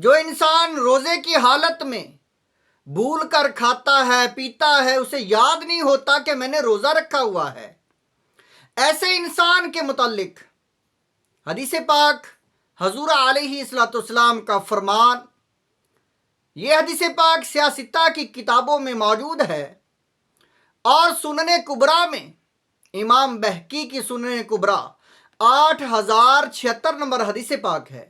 جو انسان روزے کی حالت میں بھول کر کھاتا ہے پیتا ہے، اسے یاد نہیں ہوتا کہ میں نے روزہ رکھا ہوا ہے، ایسے انسان کے متعلق حدیث پاک حضور علیہ الصلوۃ والسلام کا فرمان، یہ حدیث پاک سیاستہ کی کتابوں میں موجود ہے، اور سنن کبریٰ میں امام بہقی کی سنن کبریٰ 8076 نمبر حدیث پاک ہے۔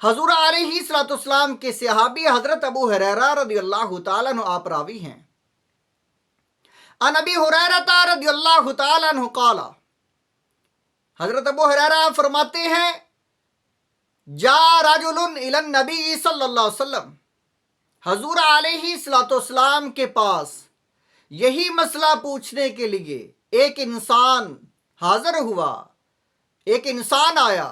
حضور علیہ الصلوۃ والسلام کے صحابی حضرت ابو ہریرہ رضی اللہ تعالیٰ عنہ آپ راوی ہیں۔ عن ابی ہریرہ رضی اللہ تعالیٰ عنہ قال، حضرت ابو ہریرہ فرماتے ہیں، جا رجل الی النبی صلی اللہ علیہ وسلم، حضور علیہ الصلوۃ والسلام کے پاس یہی مسئلہ پوچھنے کے لیے ایک انسان حاضر ہوا، ایک انسان آیا،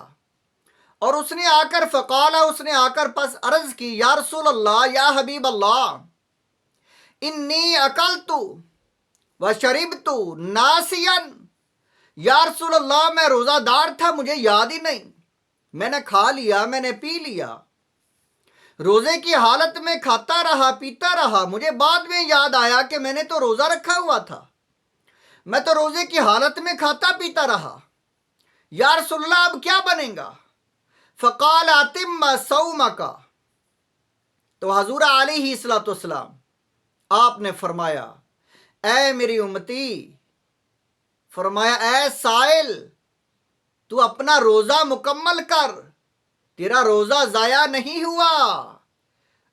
اور اس نے آ کر فقال، اس نے آ کر پس عرض کی، یا رسول اللہ، یا حبیب اللہ، انی اکلت و شربت ناسیا، یا رسول اللہ میں روزہ دار تھا، مجھے یاد ہی نہیں، میں نے کھا لیا، میں نے پی لیا، روزے کی حالت میں کھاتا رہا پیتا رہا، مجھے بعد میں یاد آیا کہ میں نے تو روزہ رکھا ہوا تھا، میں تو روزے کی حالت میں کھاتا پیتا رہا، یا رسول اللہ اب کیا بنے گا؟ فقال اتم صومک، تو حضور علیہ الصلوۃ والسلام آپ نے فرمایا، اے میری امتی، فرمایا اے سائل، تو اپنا روزہ مکمل کر، تیرا روزہ ضائع نہیں ہوا،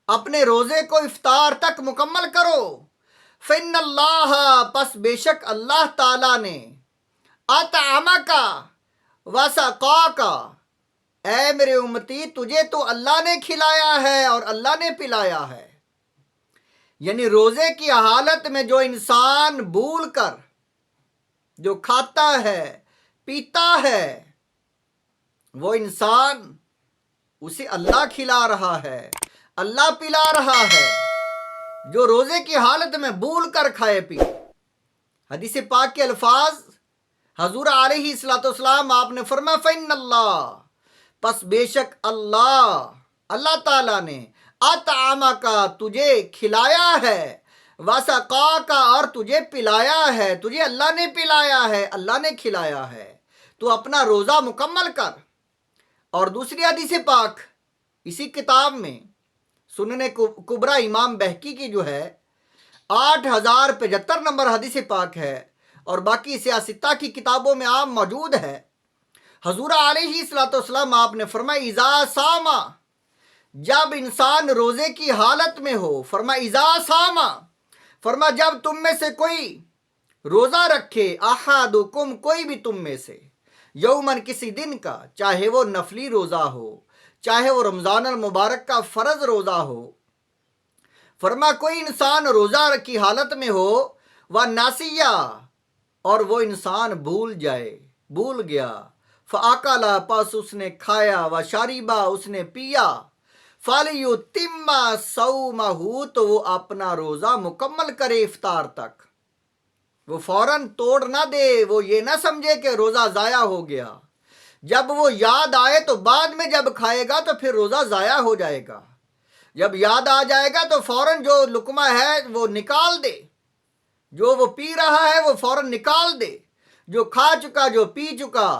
اپنے روزے کو افطار تک مکمل کرو۔ فإن اللہ، پس بے شک اللہ تعالیٰ نے، اطعمک وسقاک، اے میرے امتی، تجھے تو اللہ نے کھلایا ہے اور اللہ نے پلایا ہے۔ یعنی روزے کی حالت میں جو انسان بھول کر جو کھاتا ہے پیتا ہے، وہ انسان، اسے اللہ کھلا رہا ہے، اللہ پلا رہا ہے، جو روزے کی حالت میں بھول کر کھائے پی۔ حدیث پاک کے الفاظ، حضور علیہ الصلوۃ والسلام آپ نے فرمایا، فإن اللہ، پس بے شک اللہ تعالیٰ نے، اطعمک، تجھے کھلایا ہے، وسقاک، اور تجھے پلایا ہے، تجھے اللہ نے پلایا ہے، اللہ نے کھلایا ہے، تو اپنا روزہ مکمل کر۔ اور دوسری حدیث پاک اسی کتاب میں سنن کبریٰ امام بہقی کی جو ہے 8075 نمبر حدیث پاک ہے، اور باقی سیاستہ کی کتابوں میں عام موجود ہے۔ حضور علیہ الصلوۃ والسلام آپ نے فرمایا، اذا صام، جب انسان روزے کی حالت میں ہو، فرمایا اذا صام، فرمایا جب تم میں سے کوئی روزہ رکھے، احدکم، کوئی بھی تم میں سے، یومن، کسی دن کا، چاہے وہ نفلی روزہ ہو، چاہے وہ رمضان المبارک کا فرض روزہ ہو، فرمایا کوئی انسان روزہ کی حالت میں ہو، وناسیہ، اور وہ انسان بھول گیا، فاکل، پس اس نے کھایا، وشربا، اس نے پیا، فلیتم صومہ، تو وہ اپنا روزہ مکمل کرے افطار تک، وہ فوراً توڑ نہ دے، وہ یہ نہ سمجھے کہ روزہ ضائع ہو گیا، جب وہ یاد آئے تو بعد میں جب کھائے گا تو پھر روزہ ضائع ہو جائے گا، جب یاد آ جائے گا تو فوراً جو لقمہ ہے وہ نکال دے، جو وہ پی رہا ہے وہ فوراً نکال دے، جو کھا چکا، جو پی چکا،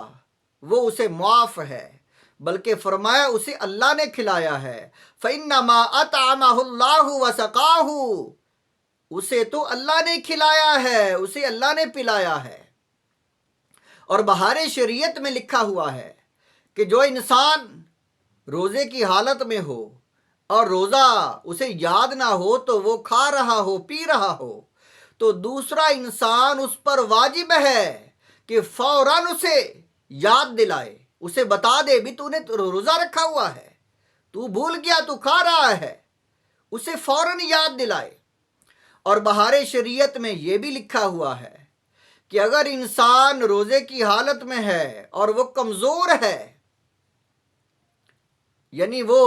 وہ اسے معاف ہے، بلکہ فرمایا اسے اللہ نے کھلایا ہے، فإنما أطعمه اللہ وسقاہ، اسے تو اللہ نے کھلایا ہے، اسے اللہ نے پلایا ہے۔ اور بہار شریعت میں لکھا ہوا ہے کہ جو انسان روزے کی حالت میں ہو اور روزہ اسے یاد نہ ہو تو وہ کھا رہا ہو پی رہا ہو، تو دوسرا انسان اس پر واجب ہے کہ فوراً اسے یاد دلائے، اسے بتا دے بھی تو نے روزہ رکھا ہوا ہے، تو بھول گیا، تو کھا رہا ہے، اسے فوراً یاد دلائے۔ اور بہار شریعت میں یہ بھی لکھا ہوا ہے کہ اگر انسان روزے کی حالت میں ہے اور وہ کمزور ہے، یعنی وہ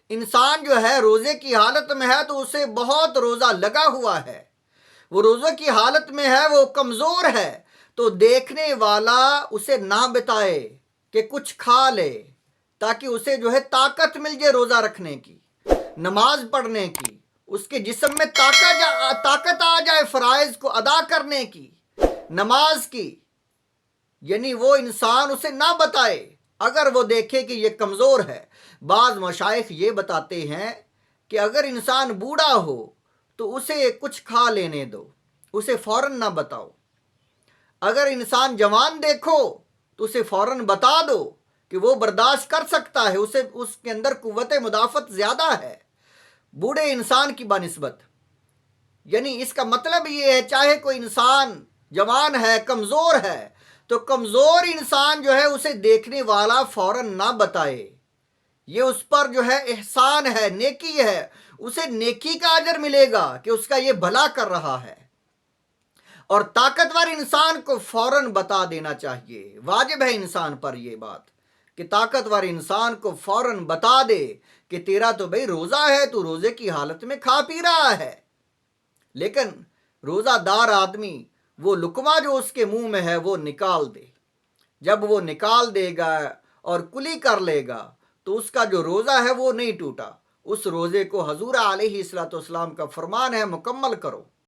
انسان جو ہے روزے کی حالت میں ہے تو اسے بہت روزہ لگا ہوا ہے، وہ روزے کی حالت میں ہے، وہ کمزور ہے، تو دیکھنے والا اسے نہ بتائے کہ کچھ کھا لے، تاکہ اسے جو ہے طاقت مل جائے روزہ رکھنے کی، نماز پڑھنے کی، اس کے جسم میں طاقت آ جائے فرائض کو ادا کرنے کی، نماز کی. یعنی وہ انسان اسے نہ بتائے اگر وہ دیکھے کہ یہ کمزور ہے. بعض مشائخ یہ بتاتے ہیں کہ اگر انسان بوڑھا ہو تو اسے کچھ کھا لینے دو، اسے فوراً نہ بتاؤ. اگر انسان جوان دیکھو تو اسے فوراً بتا دو کہ وہ برداشت کر سکتا ہے، اس کے اندر قوت مدافعت زیادہ ہے بوڑھے انسان کی بنسبت. یعنی اس کا مطلب یہ ہے چاہے کوئی انسان جوان ہے، کمزور ہے، تو کمزور انسان جو ہے اسے دیکھنے والا فوراً نہ بتائے. یہ اس پر جو ہے احسان ہے، نیکی ہے، اسے نیکی کا اجر ملے گا کہ اس کا یہ بھلا کر رہا ہے. اور طاقتور انسان کو فوراً بتا دینا چاہیے. واجب ہے انسان پر یہ بات کہ طاقتور انسان کو فوراً بتا دے کہ تیرا تو بھئی روزہ ہے، تو روزے کی حالت میں کھا پی رہا ہے. لیکن روزہ دار آدمی وہ لقمہ جو اس کے منہ میں ہے وہ نکال دے. جب وہ نکال دے گا اور کلی کر لے گا تو اس کا جو روزہ ہے وہ نہیں ٹوٹا. اس روزے کو حضور علیہ الصلوۃ والسلام کا فرمان ہے مکمل کرو.